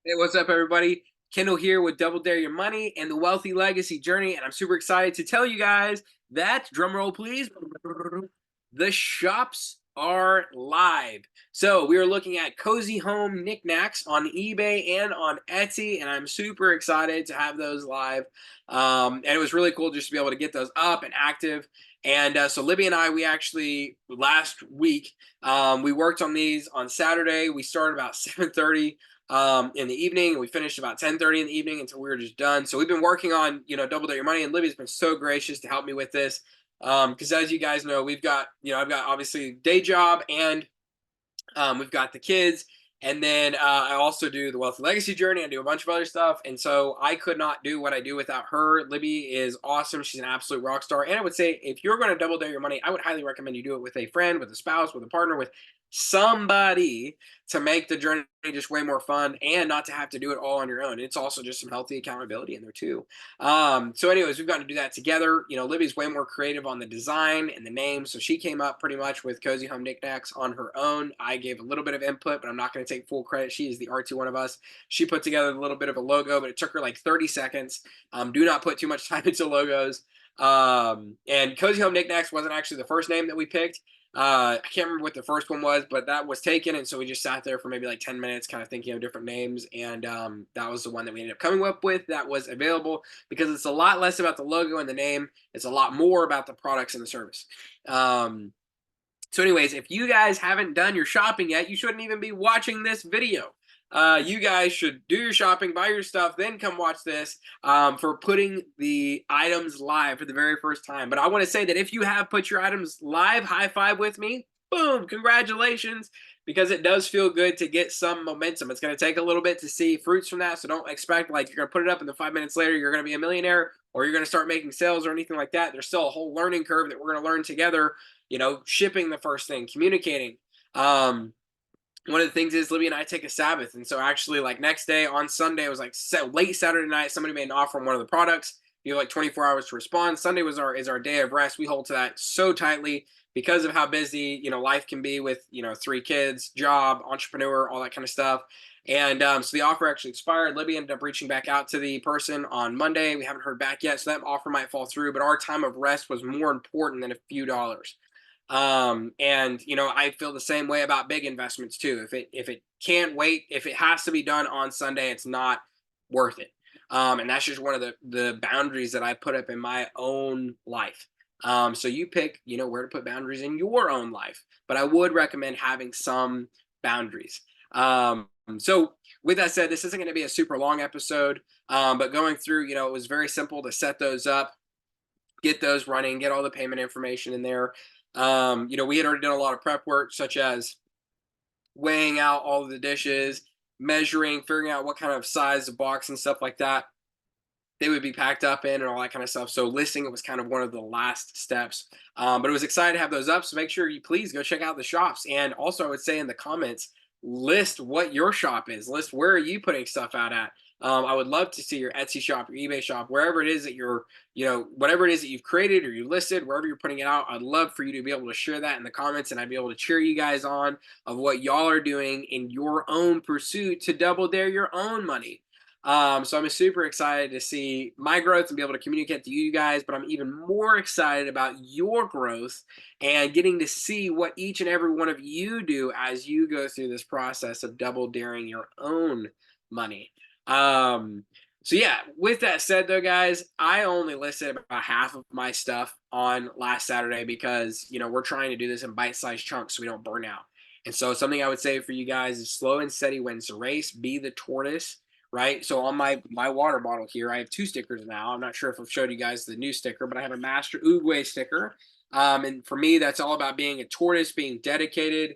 Hey, what's up, everybody? Kendall here with Double Dare Your Money and the Wealthy Legacy Journey, and I'm super excited to tell you guys that, drum roll please, the shops are live. So we are looking at Cozy Home Knickknacks on eBay and on Etsy, and I'm super excited to have those live. And it was really cool just to be able to get those up and active. And so Libby and I, we actually last week we worked on these on Saturday. We started about 7:30 in the evening. We finished about 10:30 in the evening until we were just done. So we've been working on, Double Dare Your Money, and Libby's been so gracious to help me with this. Because as you guys know, we've got, I've got obviously day job and we've got the kids. And then I also do the Wealthy Legacy Journey. I do a bunch of other stuff. And so I could not do what I do without her. Libby is awesome. She's an absolute rock star. And I would say if you're going to double dare your money, I would highly recommend you do it with a friend, with a spouse, with a partner, with somebody to make the journey just way more fun and not to have to do it all on your own. It's also just some healthy accountability in there too. So anyways, we've got to do that together. Libby's way more creative on the design and the name. So she came up pretty much with Cozy Home Knickknacks on her own. I gave a little bit of input, but I'm not going to take full credit. She is the artsy one of us. She put together a little bit of a logo, but it took her like 30 seconds. Do not put too much time into logos. And Cozy Home Knickknacks wasn't actually the first name that we picked. I can't remember what the first one was, but that was taken, and so we just sat there for maybe like 10 minutes kind of thinking of different names, and that was the one that we ended up coming up with that was available, because it's a lot less about the logo and the name. It's a lot more about the products and the service. So anyways, if you guys haven't done your shopping yet, you shouldn't even be watching this video. You guys should do your shopping, buy your stuff, then come watch this for putting the items live for the very first time. But I want to say that if you have put your items live, high five with me. Boom, congratulations, because it does feel good to get some momentum. It's going to take a little bit to see fruits from that. So don't expect like you're going to put it up and then 5 minutes later you're going to be a millionaire or you're going to start making sales or anything like that. There's still a whole learning curve that we're going to learn together, shipping the first thing, communicating. One of the things is Libby and I take a Sabbath. And so actually like next day on Sunday, it was like late Saturday night, somebody made an offer on one of the products. You have like 24 hours to respond. Sunday is our day of rest. We hold to that so tightly because of how busy, life can be with, 3 kids, job, entrepreneur, all that kind of stuff. And so the offer actually expired. Libby ended up reaching back out to the person on Monday. We haven't heard back yet, so that offer might fall through. But our time of rest was more important than a few dollars. And I feel the same way about big investments too. If it can't wait, if it has to be done on Sunday, it's not worth it. And that's just one of the boundaries that I put up in my own life. So you pick, where to put boundaries in your own life. But I would recommend having some boundaries. So with that said, this isn't going to be a super long episode. But going through, it was very simple to set those up, get those running, get all the payment information in there. We had already done a lot of prep work, such as weighing out all of the dishes, measuring, figuring out what kind of size the box and stuff like that they would be packed up in and all that kind of stuff. So listing it was kind of one of the last steps. But it was exciting to have those up. So make sure you please go check out the shops. And also I would say in the comments, list what your shop is. List where are you putting stuff out at. I would love to see your Etsy shop, your eBay shop, wherever it is that you're, whatever it is that you've created or you listed, wherever you're putting it out. I'd love for you to be able to share that in the comments, and I'd be able to cheer you guys on of what y'all are doing in your own pursuit to double dare your own money. So I'm super excited to see my growth and be able to communicate to you guys, but I'm even more excited about your growth and getting to see what each and every one of you do as you go through this process of double daring your own money. So yeah, with that said though, guys, I only listed about half of my stuff on last Saturday because, we're trying to do this in bite-sized chunks so we don't burn out. And so something I would say for you guys is slow and steady wins the race, be the tortoise, right? So on my water bottle here, I have 2 stickers now. I'm not sure if I've showed you guys the new sticker, but I have a Master Oogway sticker. And for me, that's all about being a tortoise, being dedicated,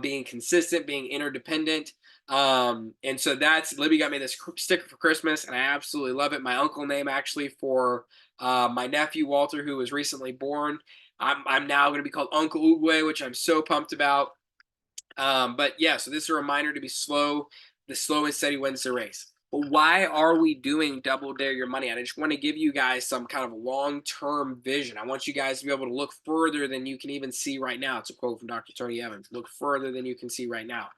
being consistent, being interdependent. And so that's Libby got me this sticker for Christmas, and I absolutely love it. My uncle name actually for my nephew Walter, who was recently born. I'm now going to be called Uncle Oogway, which I'm so pumped about. But yeah, so this is a reminder to be slow. The slow and steady wins the race. But why are we doing Double Dare Your Money? And I just want to give you guys some kind of long-term vision. I want you guys to be able to look further than you can even see right now. It's a quote from Dr. Tony Evans. Look further than you can see right now.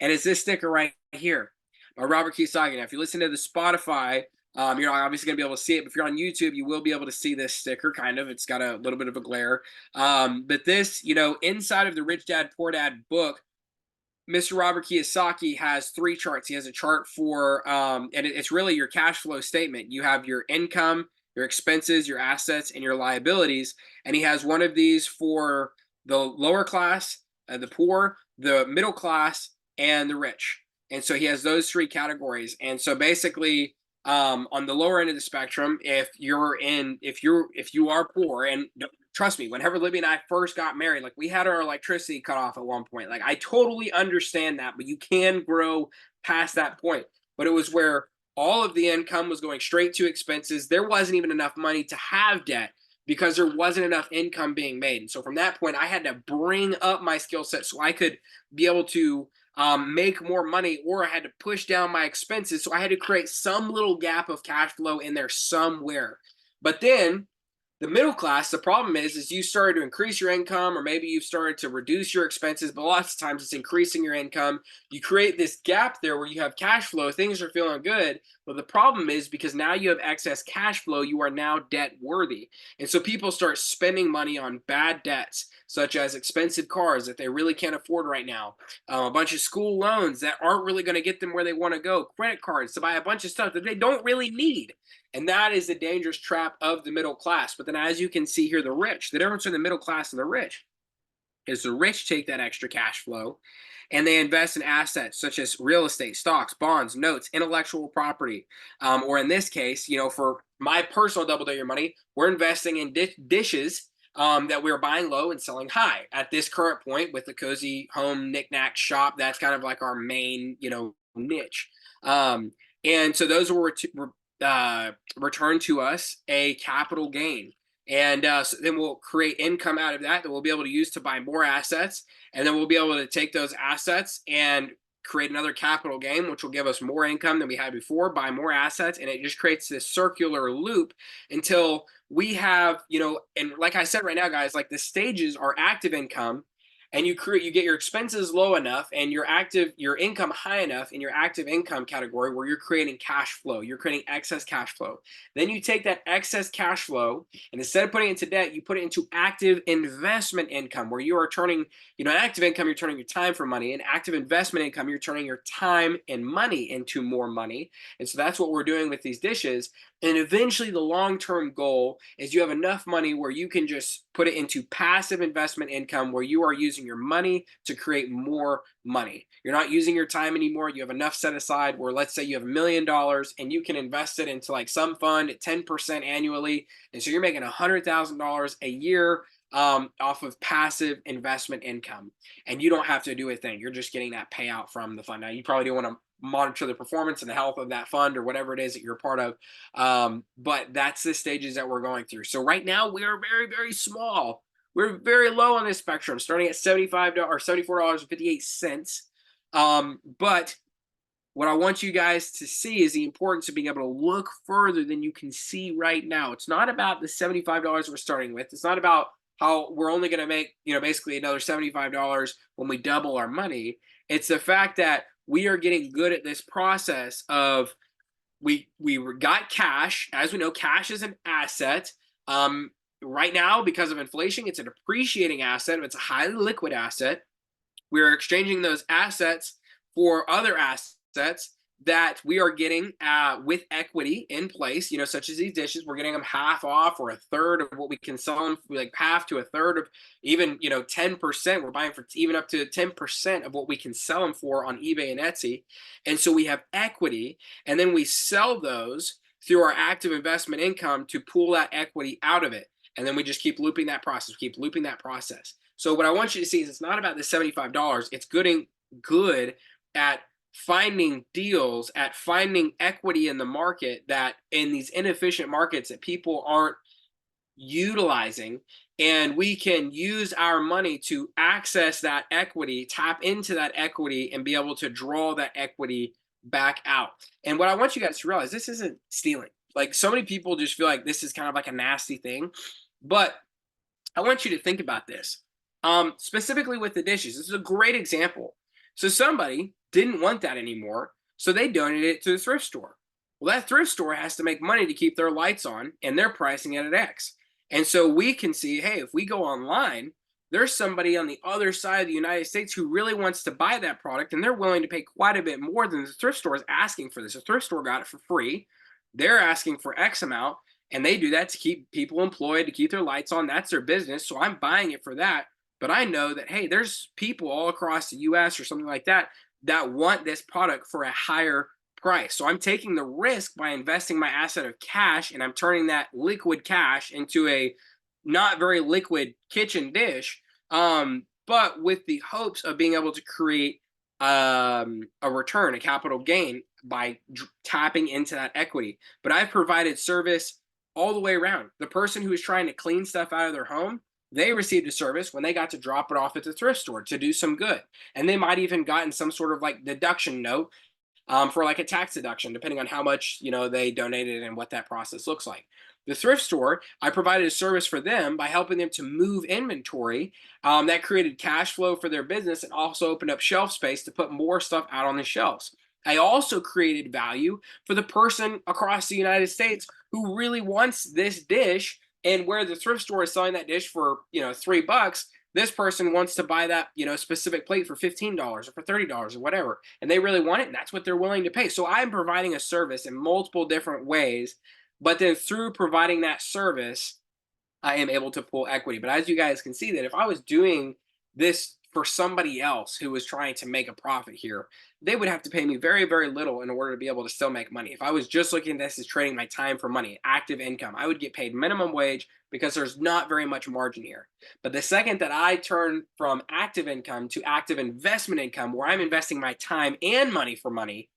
And it's this sticker right here. by Robert Kiyosaki. Now, if you listen to the Spotify, you're not obviously going to be able to see it, but if you're on YouTube, you will be able to see this sticker. Kind of, it's got a little bit of a glare. But this, inside of the Rich Dad Poor Dad book, Mr. Robert Kiyosaki has three charts. He has a chart for, and it's really your cash flow statement. You have your income, your expenses, your assets, and your liabilities. And he has one of these for the lower class, the poor, the middle class, and the rich. And so he has those three categories. And so basically, on the lower end of the spectrum, if you are poor, and trust me, whenever Libby and I first got married, like we had our electricity cut off at one point. Like I totally understand that, but you can grow past that point. But it was where all of the income was going straight to expenses. There wasn't even enough money to have debt because there wasn't enough income being made. And so from that point, I had to bring up my skill set so I could be able to make more money, or I had to push down my expenses. So I had to create some little gap of cash flow in there somewhere. But then the middle class, the problem is you started to increase your income, or maybe you've started to reduce your expenses, but lots of times it's increasing your income. You create this gap there where you have cash flow, things are feeling good, but the problem is because now you have excess cash flow, you are now debt worthy. And so people start spending money on bad debts, such as expensive cars that they really can't afford right now, a bunch of school loans that aren't really going to get them where they want to go, credit cards to buy a bunch of stuff that they don't really need. And that is the dangerous trap of the middle class. But then, as you can see here, the rich, the difference in the middle class and the rich is the rich take that extra cash flow and they invest in assets such as real estate, stocks, bonds, notes, intellectual property. Or in this case, for my personal double dare your money, we're investing in dishes that we're buying low and selling high at this current point with the Cozy Home Knickknack shop. That's kind of like our main, niche. And so those were return to us a capital gain. And so then we'll create income out of that we'll be able to use to buy more assets. And then we'll be able to take those assets and create another capital gain, which will give us more income than we had before, buy more assets. And it just creates this circular loop until we have, and like I said right now, guys, like the stages are active income, and you get your expenses low enough and your income high enough in your active income category where you're creating cash flow, you're creating excess cash flow. Then you take that excess cash flow and instead of putting it into debt, you put it into active investment income, where you are turning, active income, you're turning your time for money, and active investment income, you're turning your time and money into more money. And so that's what we're doing with these dishes. And eventually the long-term goal is you have enough money where you can just put it into passive investment income, where you are using your money to create more money. You're not using your time anymore. You have enough set aside where, let's say you have $1 million and you can invest it into like some fund at 10% annually. And so you're making $100,000 a year off of passive investment income. And you don't have to do a thing. You're just getting that payout from the fund. Now, you probably do want to monitor the performance and the health of that fund or whatever it is that you're a part of. But that's the stages that we're going through. So right now we are very, very small. We're very low on this spectrum, starting at $75 or $74.58. But what I want you guys to see is the importance of being able to look further than you can see right now. It's not about the $75 we're starting with. It's not about how we're only going to make, basically another $75 when we double our money. It's the fact that we are getting good at this process of we got cash. As we know, cash is an asset. Right now, because of inflation, it's an appreciating asset. It's a highly liquid asset. We're exchanging those assets for other assets that we are getting with equity in place, such as these dishes. We're getting them half off or a third of what we can sell them, like half to a third of, even 10%. We're buying for even up to 10% of what we can sell them for on eBay and Etsy. And so we have equity, and then we sell those through our active investment income to pull that equity out of it. And then we just keep looping that process, So what I want you to see is it's not about the $75. It's good at finding deals, at finding equity in the market, that in these inefficient markets that people aren't utilizing. And we can use our money to access that equity, tap into that equity, and be able to draw that equity back out. And what I want you guys to realize, this isn't stealing. Like, so many people just feel like this is kind of like a nasty thing. But I want you to think about this. Specifically with the dishes, this is a great example. So somebody didn't want that anymore. So they donated it to the thrift store. Well, that thrift store has to make money to keep their lights on, and they're pricing it at X. And so we can see, hey, if we go online, there's somebody on the other side of the United States who really wants to buy that product, and they're willing to pay quite a bit more than the thrift store is asking for this. The thrift store got it for free. They're asking for X amount, and they do that to keep people employed, to keep their lights on. That's their business. So I'm buying it for that. But I know that, hey, there's people all across the US or something like that that want this product for a higher price. So I'm taking the risk by investing my asset of cash, and I'm turning that liquid cash into a not very liquid kitchen dish, but with the hopes of being able to create a return, a capital gain by tapping into that equity. But I've provided service all the way around. The person who is trying to clean stuff out of their home, they received a service when they got to drop it off at the thrift store to do some good. And they might even gotten some sort of like deduction note for like a tax deduction, depending on how much they donated and what that process looks like. The thrift store, I provided a service for them by helping them to move inventory. That created cash flow for their business and also opened up shelf space to put more stuff out on the shelves. I also created value for the person across the United States who really wants this dish, and where the thrift store is selling that dish for $3, this person wants to buy that specific plate for $15 or for $30 or whatever, and they really want it, and that's what they're willing to pay. So I'm providing a service in multiple different ways, but then through providing that service, I am able to pull equity. But as you guys can see, that if I was doing this for somebody else who was trying to make a profit here, they would have to pay me very, very little in order to be able to still make money. If I was just looking at this as trading my time for money, active income, I would get paid minimum wage because there's not very much margin here. But the second that I turn from active income to active investment income, where I'm investing my time and money for money,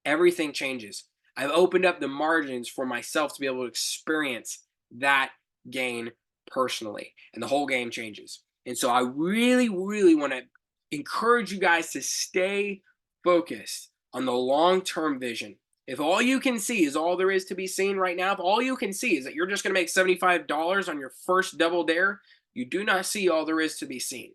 everything changes. I've opened up the margins for myself to be able to experience that gain personally, and the whole game changes. And so I really, really want to encourage you guys to stay focused on the long-term vision. If all you can see is all there is to be seen right now, if all you can see is that you're just going to make $75 on your first double dare, you do not see all there is to be seen.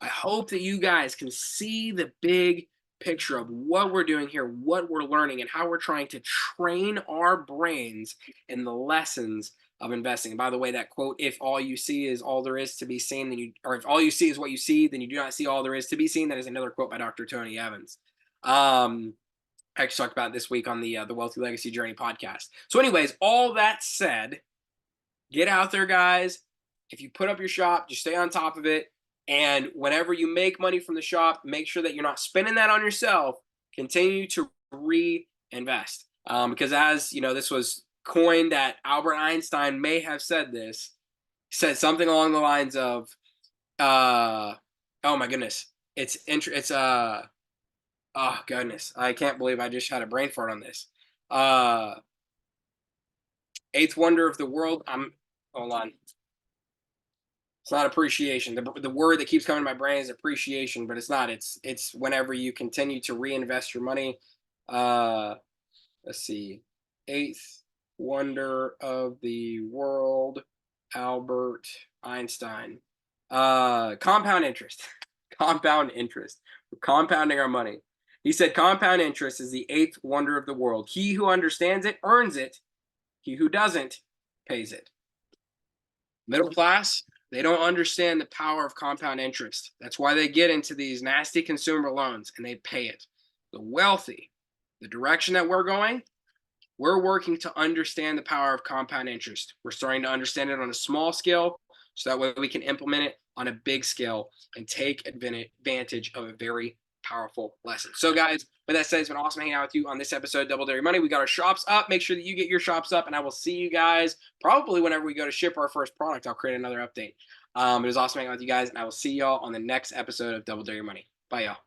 I hope that you guys can see the big picture of what we're doing here, what we're learning, and how we're trying to train our brains in the lessons of investing. And by the way, that quote, if all you see is all there is to be seen, then or if all you see is what you see, then you do not see all there is to be seen. That is another quote by Dr. Tony Evans. I actually talked about it this week on the Wealthy Legacy Journey podcast. So anyways, all that said, get out there, guys. If you put up your shop, just stay on top of it. And whenever you make money from the shop, make sure that you're not spending that on yourself. Continue to reinvest. Because as you know, this was coined that Albert Einstein may have said this, said something along the lines of, oh my goodness, oh goodness, I can't believe I just had a brain fart on this. Eighth wonder of the world. Hold on. It's not appreciation. The word that keeps coming to my brain is appreciation, but it's not. It's whenever you continue to reinvest your money. Let's see. Eighth wonder of the world, Albert Einstein. Compound interest. Compound interest. We're compounding our money. He said compound interest is the eighth wonder of the world. He who understands it earns it. He who doesn't pays it. Middle class, they don't understand the power of compound interest. That's why they get into these nasty consumer loans and they pay it. The wealthy, the direction that we're going, we're working to understand the power of compound interest. We're starting to understand it on a small scale so that way we can implement it on a big scale and take advantage of a very powerful lesson. So guys, with that said, it's been awesome hanging out with you on this episode of Double Dare Your Money. We got our shops up. Make sure that you get your shops up, and I will see you guys probably whenever we go to ship our first product. I'll create another update. It was awesome hanging out with you guys, and I will see y'all on the next episode of Double Dare Your Money. Bye, y'all.